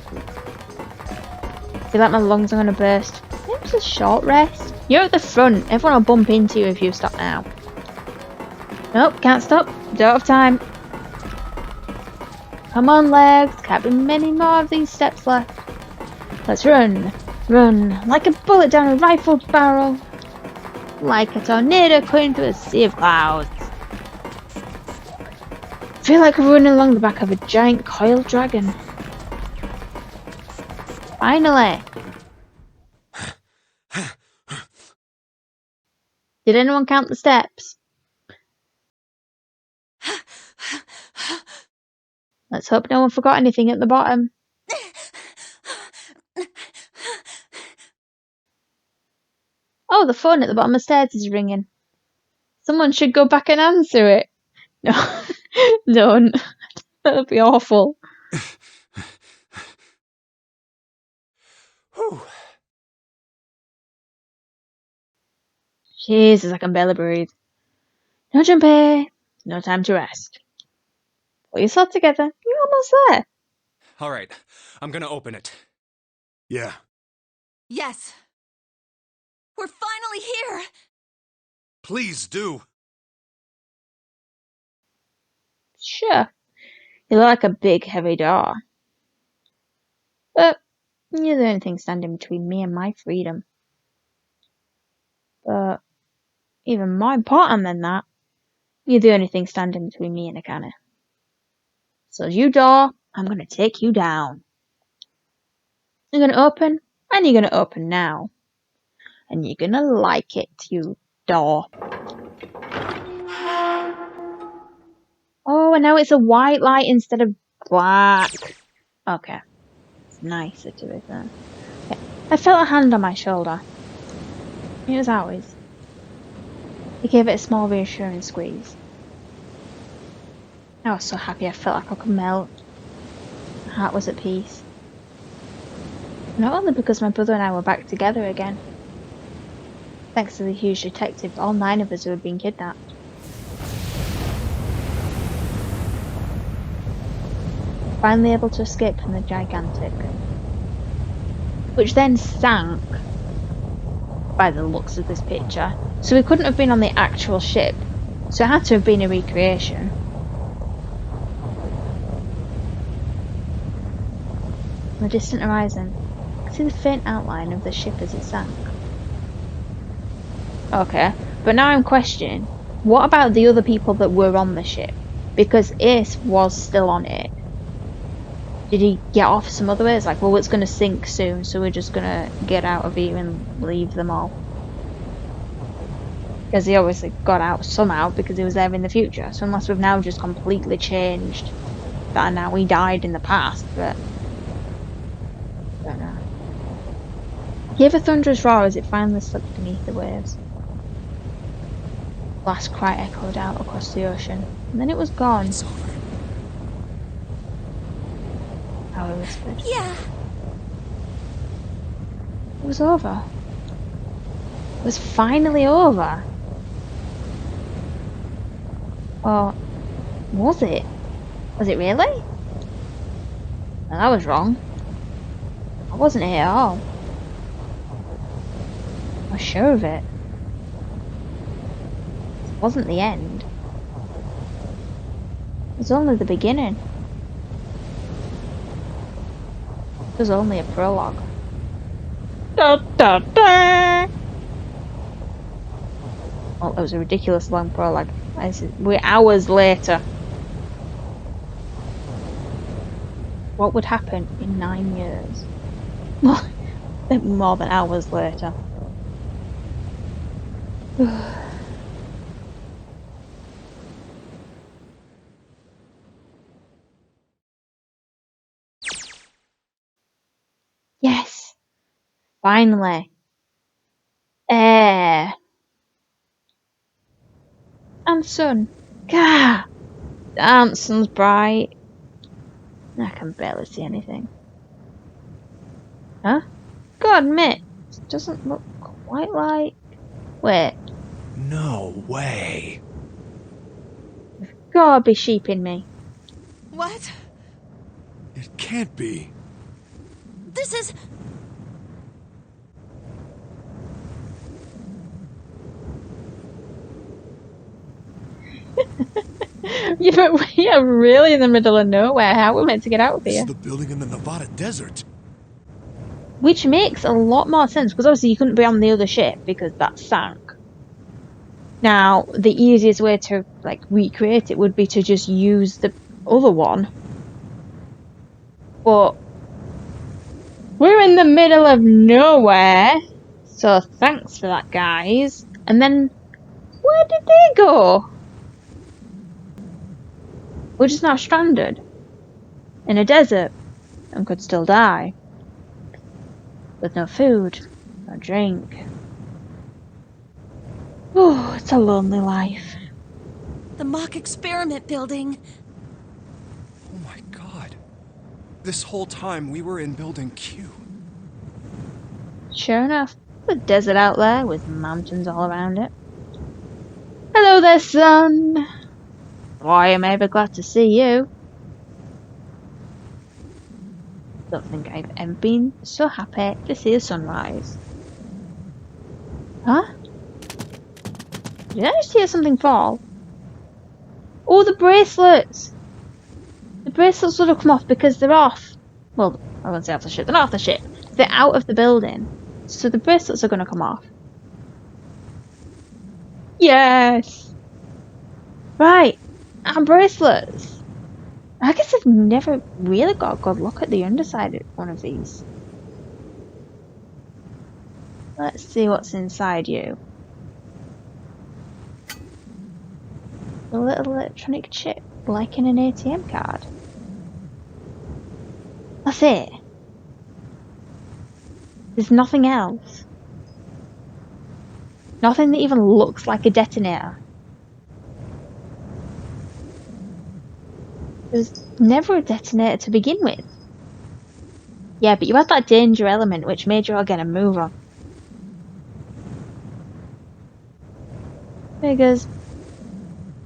Speaker 1: I feel like my lungs are going to burst. Maybe it's a short rest. You're at the front. Everyone will bump into you if you stop now. Nope, can't stop. Don't have time. Come on, legs. Can't be many more of these steps left. Let's run. Run. Like a bullet down a rifled barrel. Like a tornado cutting through a sea of clouds. I feel like we're running along the back of a giant coiled dragon. Finally! Did anyone count the steps? Let's hope no one forgot anything at the bottom. Oh, the phone at the bottom of the stairs is ringing. Someone should go back and answer it. No, don't. That'll be awful.
Speaker 7: Whew.
Speaker 1: Jesus, I can barely breathe. No jumpy. No time to rest. Pull yourself together. You're almost there.
Speaker 5: All right, I'm gonna open it.
Speaker 7: Yeah.
Speaker 6: Yes. We're finally here.
Speaker 7: Please do.
Speaker 1: Sure. You look like a big, heavy door. But you're the only thing standing between me and my freedom. But even more important than that, you're the only thing standing between me and a cannon. So you door, I'm gonna take you down. You're gonna open, and you're gonna open now. And you're gonna like it, you door. Oh, and now it's a white light instead of black. Okay. It's nicer to be fair. Okay. I felt a hand on my shoulder. It was ours. He gave it a small reassuring squeeze. I was so happy I felt like I could melt. My heart was at peace. Not only because my brother and I were back together again. Thanks to the huge detective, all 9 of us who had been kidnapped. Finally able to escape from the gigantic. Which then sank, by the looks of this picture. So we couldn't have been on the actual ship. So it had to have been a recreation. On the distant horizon, I could see the faint outline of the ship as it sank. Okay, but now I'm questioning, what about the other people that were on the ship? Because Ace was still on it. Did he get off some other ways? Like, well, it's going to sink soon, so we're just going to get out of here and leave them all. Because he obviously got out somehow because he was there in the future. So unless we've now just completely changed that now he died in the past, but I don't know. I gave a thunderous roar as it finally slipped beneath the waves. The last cry echoed out across the ocean, and then it was gone.
Speaker 5: It's over.
Speaker 1: Howard whispered.
Speaker 3: Yeah.
Speaker 1: It was over. It was finally over. Or was it? Was it really? No, that was wrong. I wasn't here at all. I was sure of it. It wasn't the end. It was only the beginning. It was only a prologue. Da, da, da. Well, it was a ridiculous long prologue. We're hours later. What would happen in 9 years? Well, more than hours later. Yes! Finally! Air! And sun! Gah! The sun's bright. I can barely see anything. Huh? God, admit, it doesn't look quite like... Wait,
Speaker 7: No way.
Speaker 1: gotta be sheeping me.
Speaker 6: What?
Speaker 7: It can't be.
Speaker 3: This is...
Speaker 1: Yeah, but we are really in the middle of nowhere. How are we meant to get out of
Speaker 7: This is
Speaker 1: here?
Speaker 7: the building in the Nevada desert.
Speaker 1: Which makes a lot more sense, because obviously you couldn't be on the other ship because that sank. Now, the easiest way to like recreate it would be to just use the other one. But we're in the middle of nowhere. So thanks for that, guys. And then where did they go? We're just now stranded in a desert and could still die. With no food, no drink. Oh, it's a lonely life.
Speaker 3: the mock experiment building.
Speaker 5: Oh my god. This whole time we were in Building Q.
Speaker 1: Sure enough, the desert out there with mountains all around it. Hello there, son. Why, I'm ever glad to see you. Don't think I've ever been so happy to see a sunrise. Huh? Did I just hear something fall? Oh, the bracelets! The bracelets would have come off because they're off. Well, I won't say off the ship. They're not off the ship. They're out of the building. So the bracelets are going to come off. Yes! Right. And bracelets. I guess I've never really got a good look at the underside of one of these. Let's see what's inside you. A little electronic chip, like in an ATM card. That's it. There's nothing else. Nothing that even looks like a detonator. There's never a detonator to begin with. Yeah, but you had that danger element which made you all get a move on. Figures.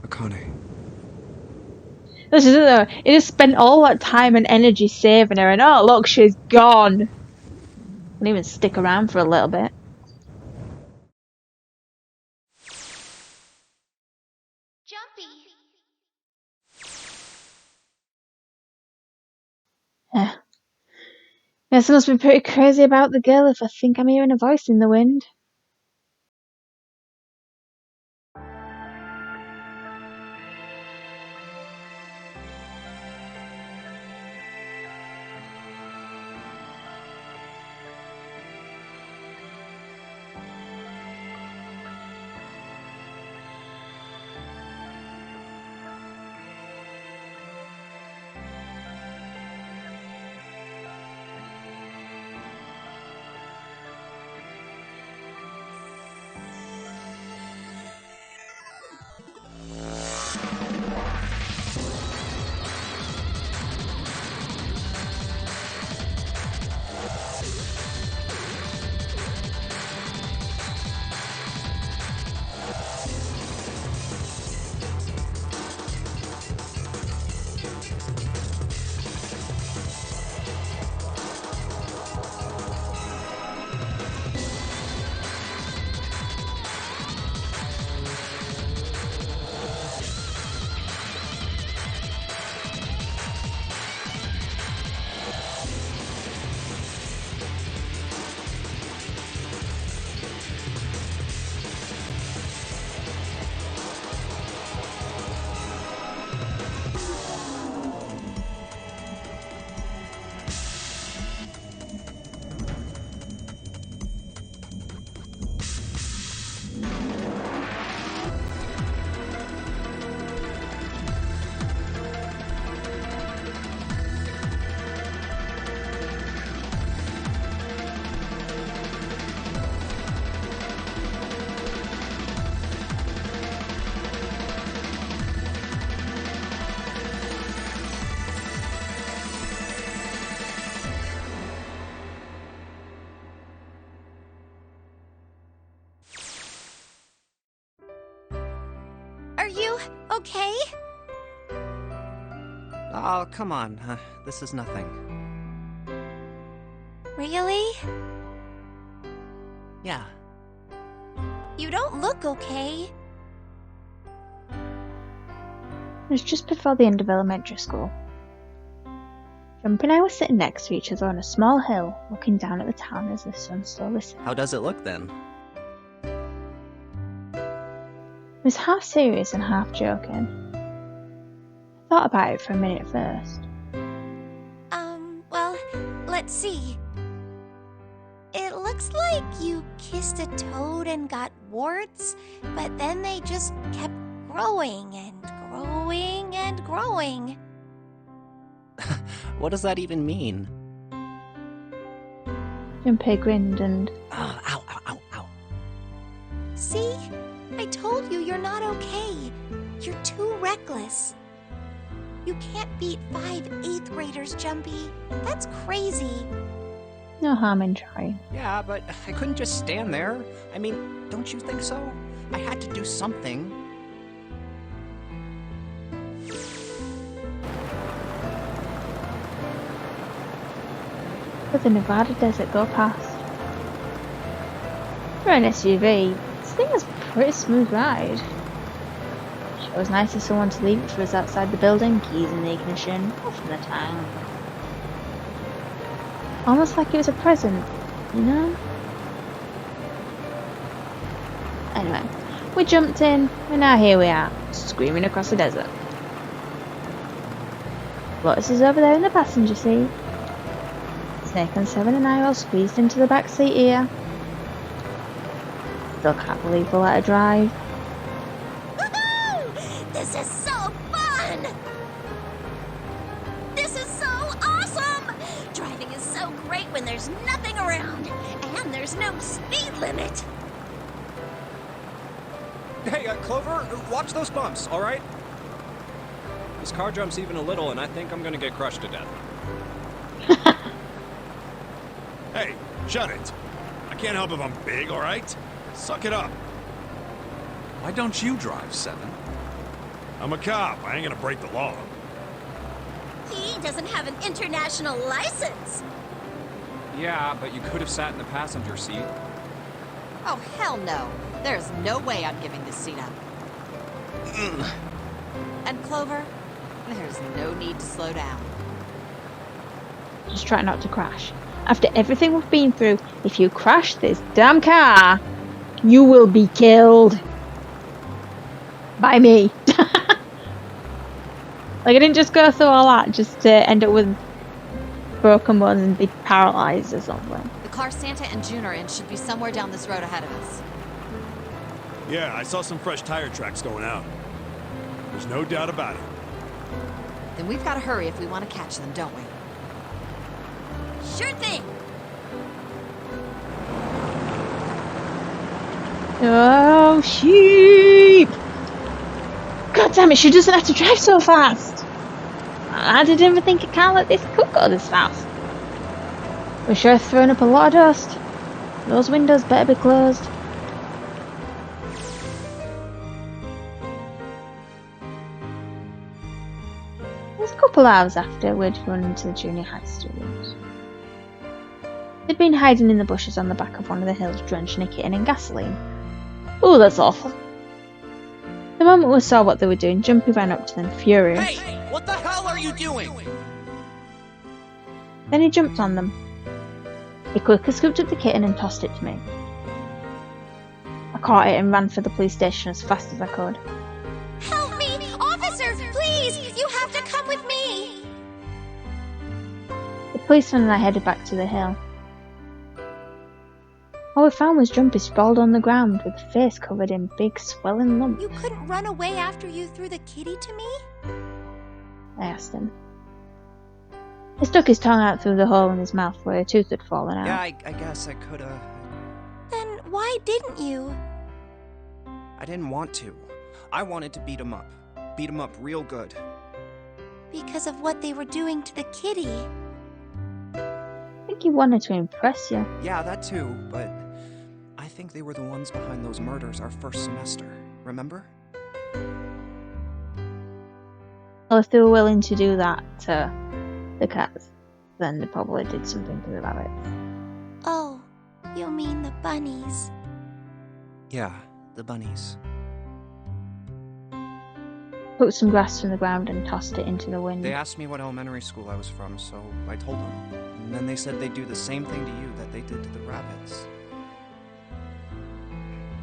Speaker 5: Akane.
Speaker 1: This is it though. It just spent all that time and energy saving her and oh look, she's gone. Couldn't even stick around for a little bit.
Speaker 2: Jumpy.
Speaker 1: Eh. Guess I must be pretty crazy about the girl if I think I'm hearing a voice in the wind.
Speaker 3: Are you okay?
Speaker 5: Oh, come on. This is nothing.
Speaker 3: Really?
Speaker 5: Yeah.
Speaker 3: You don't look okay.
Speaker 1: It was just before the end of elementary school. Jump and I were sitting next to each other on a small hill, looking down at the town as the sun slowly set.
Speaker 5: How does it look then?
Speaker 1: It was half serious and half joking. I thought about it for a minute first.
Speaker 3: Well, let's see. It looks like you kissed a toad and got warts, but then they just kept growing and growing and growing.
Speaker 5: What does that even mean?
Speaker 1: Junpei grinned and
Speaker 5: Oh, ow, ow, ow, ow.
Speaker 3: See? I told you you're not okay. You're too reckless. You can't beat 5 8th graders, Jumpy. That's crazy.
Speaker 1: no harm in trying.
Speaker 5: Yeah, but I couldn't just stand there. I mean, don't you think so? I had to do something.
Speaker 1: With the Nevada desert go past. For an SUV, this thing was a pretty smooth ride. It was nice of someone to leave it for us outside the building, keys in the ignition, off in the tank. Almost like it was a present, you know? Anyway, we jumped in, and now here we are, screaming across the desert. Lotus is over there in the passenger seat. Snake and Seven and I all squeezed into the back seat here. Still can't believe we'll let her drive.
Speaker 3: Woohoo! This is so fun! This is so awesome! Driving is so great when there's nothing around, and there's no speed limit.
Speaker 5: Hey, Clover, watch those bumps, all right? This car jumps even a little, and I think I'm gonna get crushed to death.
Speaker 7: Hey, shut it. I can't help if I'm big, all right? Suck it up. Why don't you drive, Seven? I'm a cop. I ain't gonna break the law.
Speaker 3: He doesn't have an international license.
Speaker 5: Yeah, but you could have sat in the passenger seat.
Speaker 6: Oh, hell no. There's no way I'm giving this seat up. And Clover, there's no need to slow down.
Speaker 1: Just try not to crash. After everything we've been through, if you crash this damn car, you will be killed. By me. Like, I didn't just go through all that just to end up with broken bones and be paralyzed or something.
Speaker 6: The car Santa and June are in should be somewhere down this road ahead of us.
Speaker 7: Yeah, I saw some fresh tire tracks going out. There's no doubt about it.
Speaker 6: Then we've got to hurry if we want to catch them, don't we? Sure thing!
Speaker 1: Oh, sheep! God damn it, she doesn't have to drive so fast! I didn't even think a car like this could go this fast. We're sure throwing up a lot of dust. Those windows better be closed. It was a couple hours after we'd run into the junior high students. They'd been hiding in the bushes on the back of one of the hills, drenched nicotine and gasoline. Oh, that's awful. The moment we saw what they were doing, Jumpy ran up to them, furious.
Speaker 5: Hey! What the hell are you doing?
Speaker 1: Then he jumped on them. He quickly scooped up the kitten and tossed it to me. I caught it and ran for the police station as fast as I could.
Speaker 3: Help me! Officer, please! You have to come with me!
Speaker 1: The policeman and I headed back to the hill. All we found was Jumpy sprawled on the ground with a face covered in big swelling lumps.
Speaker 3: You couldn't run away after you threw the kitty to me?
Speaker 1: I asked him. He stuck his tongue out through the hole in his mouth where a tooth had fallen out.
Speaker 5: Yeah, I guess I could've...
Speaker 3: Then why didn't you?
Speaker 5: I didn't want to. I wanted to beat him up. Beat him up real good.
Speaker 3: Because of what they were doing to the kitty.
Speaker 1: I think he wanted to impress you.
Speaker 5: Yeah, that too, but... I think they were the ones behind those murders our first semester. Remember?
Speaker 1: Well, if they were willing to do that to the cats, then they probably did something to the rabbits.
Speaker 3: Oh, you mean the bunnies.
Speaker 5: Yeah, the bunnies.
Speaker 1: Took some grass from the ground and tossed it into the wind.
Speaker 5: They asked me what elementary school I was from, so I told them. And then they said they'd do the same thing to you that they did to the rabbits.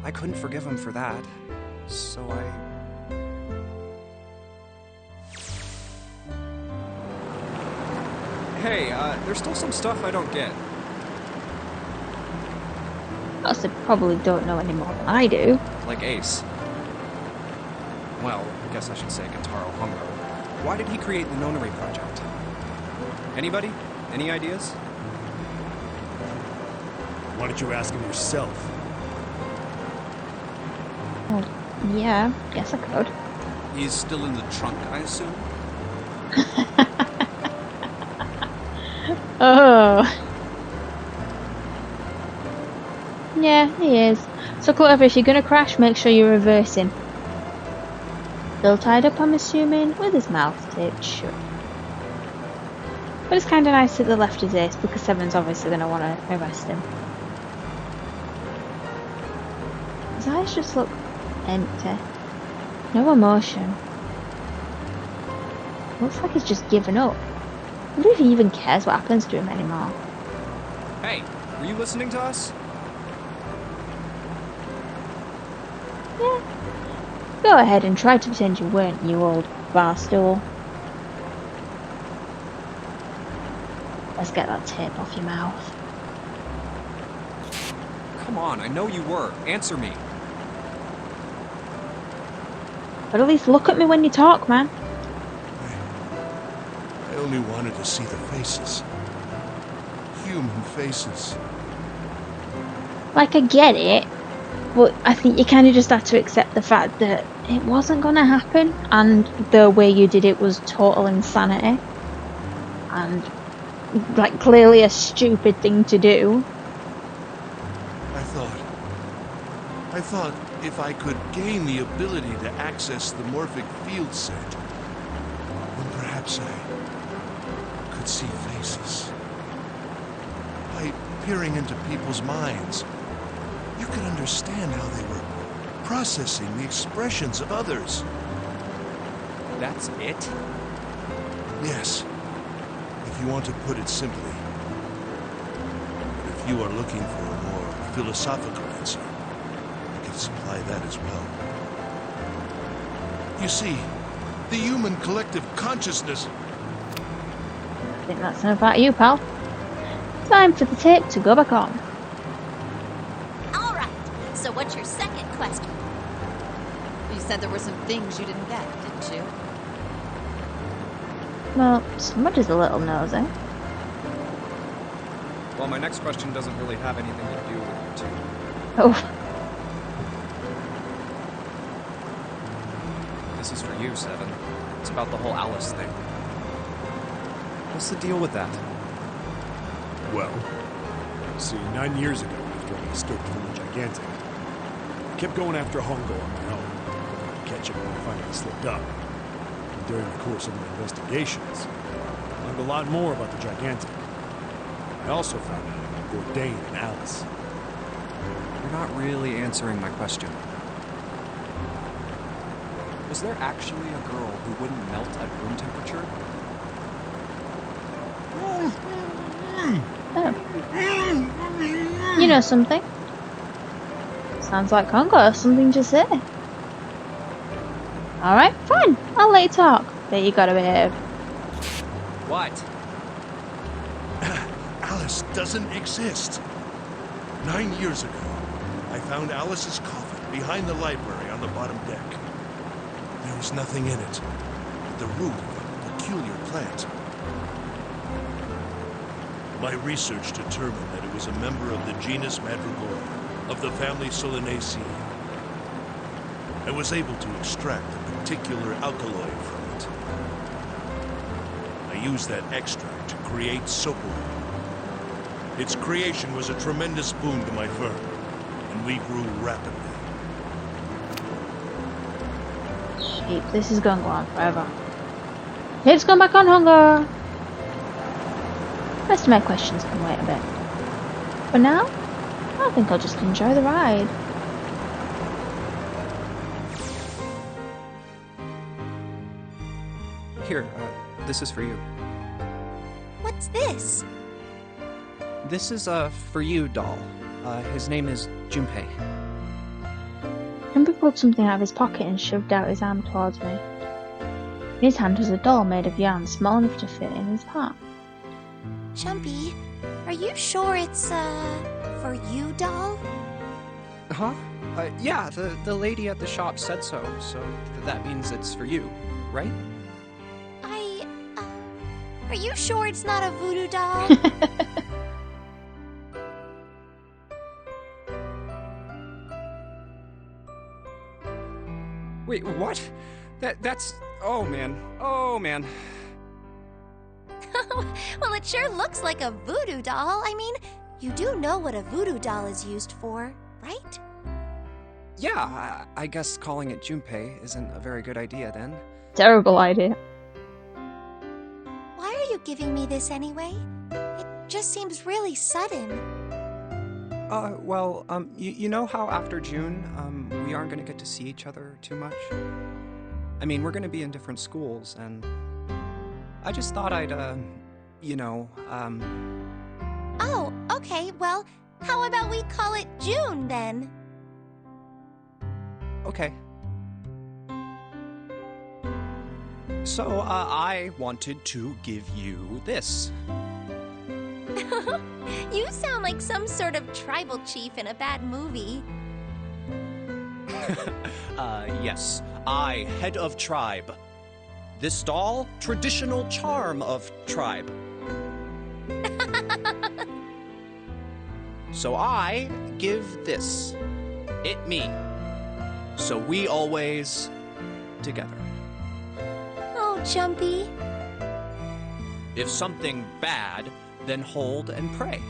Speaker 5: I couldn't forgive them for that, so I... Hey, there's still some stuff I don't get.
Speaker 1: Plus, they probably don't know any more than I do.
Speaker 5: Like Ace. Well, I guess I should say Gentaro Hongo. Why did he create the Nonary Project? Anybody? Any ideas?
Speaker 7: Why don't you ask him yourself?
Speaker 1: Well, yeah, guess I could.
Speaker 7: He's still in the trunk, I assume?
Speaker 1: Oh. Yeah, he is. So Clover, if you're gonna crash, make sure you're reversing. Still tied up, I'm assuming, with his mouth taped shut. But it's kinda nice that they left his Ace, because Seven's obviously gonna want to arrest him. His eyes just look empty. No emotion. Looks like he's just given up. I wonder if he even cares what happens to him anymore.
Speaker 5: Hey, were you listening to us?
Speaker 1: Yeah. Go ahead and try to pretend you weren't, you old barstool. Let's get that tape off your mouth.
Speaker 5: Come on, I know you were. Answer me.
Speaker 1: But at least look at me when you talk, man.
Speaker 4: I only wanted to see the faces. Human faces.
Speaker 1: Like, I get it, but I think you kind of just have to accept the fact that it wasn't going to happen, and the way you did it was total insanity. And, like, clearly a stupid thing to do.
Speaker 4: I thought if I could gain the ability to access the morphic field set, then perhaps I could see faces. By peering into people's minds, you could understand how they were processing the expressions of others.
Speaker 5: That's it?
Speaker 4: Yes, if you want to put it simply.
Speaker 7: you are looking for a more philosophical answer, I can supply that as well. You see, the human collective consciousness...
Speaker 1: I think that's enough about you, pal. Time for the tape to go back on.
Speaker 3: All right. So what's your second question?
Speaker 6: You said there were some things you didn't get, didn't you?
Speaker 1: Well, somebody's a little nosy.
Speaker 5: Well, my next question doesn't really have anything to do with you two.
Speaker 1: Oh,
Speaker 5: This is for you, Seven. It's about the whole Alice thing. What's the deal with that?
Speaker 8: Well, see, 9 years ago, after I escaped from the Gigantic, I kept going after Hongo on my own, to catch him when I finally slipped up. And during the course of my investigations, I learned a lot more about the Gigantic. I also found out about Bourdain and Alice.
Speaker 5: You're not really answering my question. Was there actually a girl who wouldn't melt at room temperature?
Speaker 1: oh. You know something? Sounds like Congo has something to say. Alright, fine. I'll let you talk. But you gotta behave.
Speaker 5: What?
Speaker 7: Alice doesn't exist. 9 years ago, I found Alice's coffin behind the library on the bottom deck. There was nothing in it but the root of a peculiar plant. My research determined that it was a member of the genus Madrigora of the family Solanaceae. I was able to extract a particular alkaloid from it. I used that extract to create soap oil. Its creation was a tremendous boon to my firm, and we grew rapidly.
Speaker 1: Sheep, this is gonna go on forever. Tape's gone back on, Hunger! The rest of my questions can wait a bit. For now, I think I'll just enjoy the ride.
Speaker 5: Here, this is for you.
Speaker 3: What's this?
Speaker 5: This is for you, doll. His name is Junpei.
Speaker 1: Jumpy pulled something out of his pocket and shoved out his arm towards me. In his hand was a doll made of yarn small enough to fit in his palm.
Speaker 3: Jumpy, are you sure it's, for you, doll?
Speaker 5: Huh? Yeah, the lady at the shop said so that means it's for you, right?
Speaker 3: Are you sure it's not a voodoo doll?
Speaker 5: Wait, what? That's... Oh, man. Oh, man.
Speaker 3: Well, it sure looks like a voodoo doll. I mean, you do know what a voodoo doll is used for, right?
Speaker 5: Yeah, I guess calling it Junpei isn't a very good idea then.
Speaker 1: Terrible idea.
Speaker 3: Why are you giving me this anyway? It just seems really sudden.
Speaker 5: Well, you know how after June, we aren't gonna get to see each other too much? I mean, we're gonna be in different schools, and I just thought I'd,
Speaker 3: Oh, okay, well, how about we call it June then?
Speaker 5: Okay. So, I wanted to give you this.
Speaker 3: You sound like some sort of tribal chief in a bad movie.
Speaker 5: Yes. I, head of tribe. This doll, traditional charm of tribe. So I give this. It me. So we always together.
Speaker 3: Oh, Jumpy.
Speaker 5: If something bad, then hold and pray.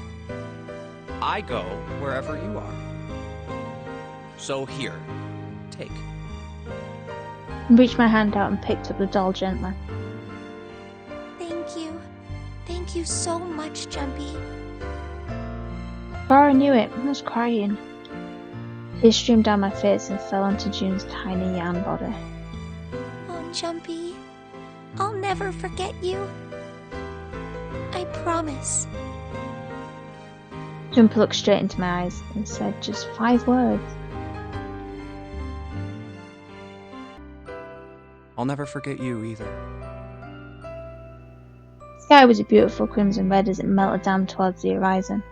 Speaker 5: I go wherever you are. So here, take.
Speaker 1: Reached my hand out and picked up the doll gently.
Speaker 3: Thank you. Thank you so much, Jumpy.
Speaker 1: Before I knew it, I was crying. Tears streamed down my face and fell onto June's tiny yarn body.
Speaker 3: Oh, Jumpy. I'll never forget you. I promise.
Speaker 1: Jumper looked straight into my eyes and said just 5 words.
Speaker 5: I'll never forget you either.
Speaker 1: The sky was a beautiful crimson red as it melted down towards the horizon.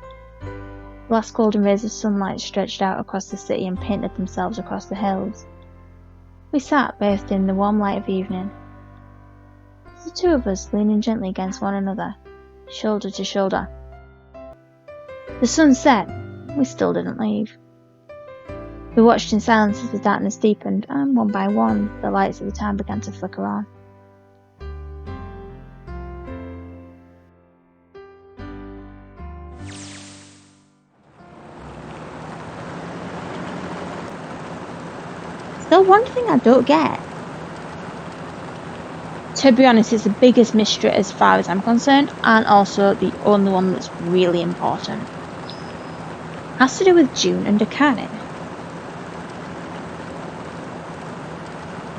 Speaker 1: The last golden rays of sunlight stretched out across the city and painted themselves across the hills. We sat, bathed in the warm light of evening. The two of us leaning gently against one another, shoulder to shoulder. The sun set. We still didn't leave. We watched in silence as the darkness deepened, and one by one, the lights of the town began to flicker on. Still, one thing I don't get. To be honest, it's the biggest mystery as far as I'm concerned, and also the only one that's really important. Has to do with June and Akane.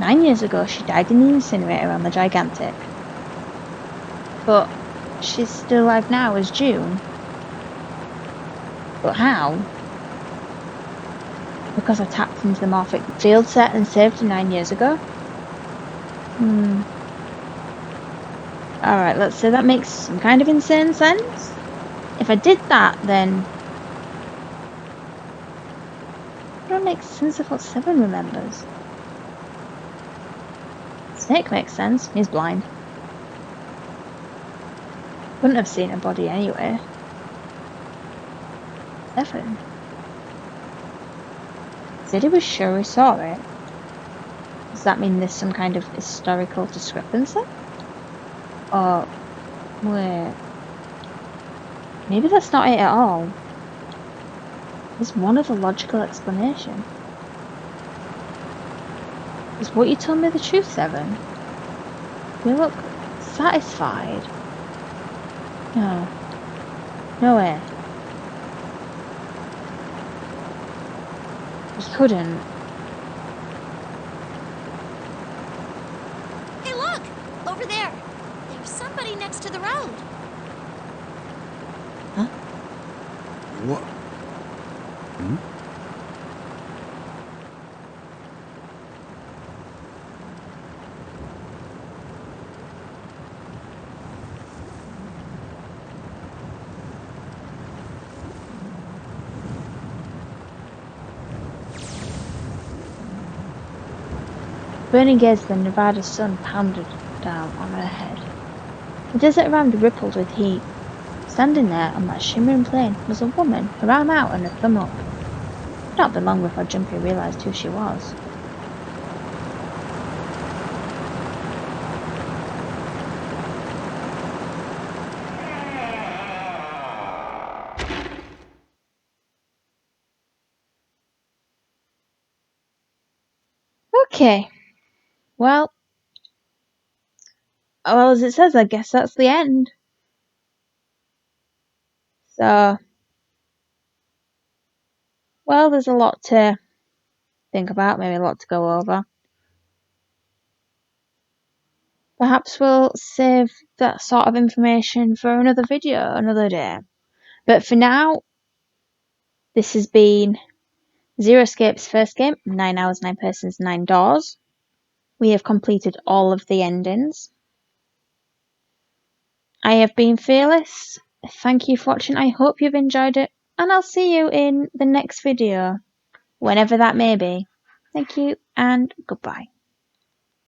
Speaker 1: 9 years ago, she died in the incinerator on the Gigantic. But she's still alive now as June. But how? Because I tapped into the Morphic field set and saved her 9 years ago? Alright, let's say that makes some kind of insane sense. If I did that, then it don't make sense of what Seven remembers. Snake makes sense, he's blind. Wouldn't have seen her body anyway. Seven said he was sure he saw it. Does that mean there's some kind of historical discrepancy? Or, wait, maybe that's not it at all. There's one other logical explanation. Is what you told me the truth, Seven? You look satisfied. No. No way. You couldn't.
Speaker 3: Hey, look! Over there! There's somebody next to the road.
Speaker 7: What? Hmm?
Speaker 1: Burning gaze of the Nevada sun pounded down on her head. The desert around her rippled with heat. Standing there on that shimmering plain was a woman, her arm out and her thumb up. It had not been long before Jumpy realised who she was. Okay. Well, as it says, I guess that's the end. So, well, there's a lot to think about, maybe a lot to go over. Perhaps we'll save that sort of information for another video, another day. But for now, this has been Zero Escape's first game, 9 hours, 9 persons, 9 doors. We have completed all of the endings. I have been Fearless. Thank you for watching. I hope you've enjoyed it. And I'll see you in the next video, whenever that may be. Thank you and goodbye.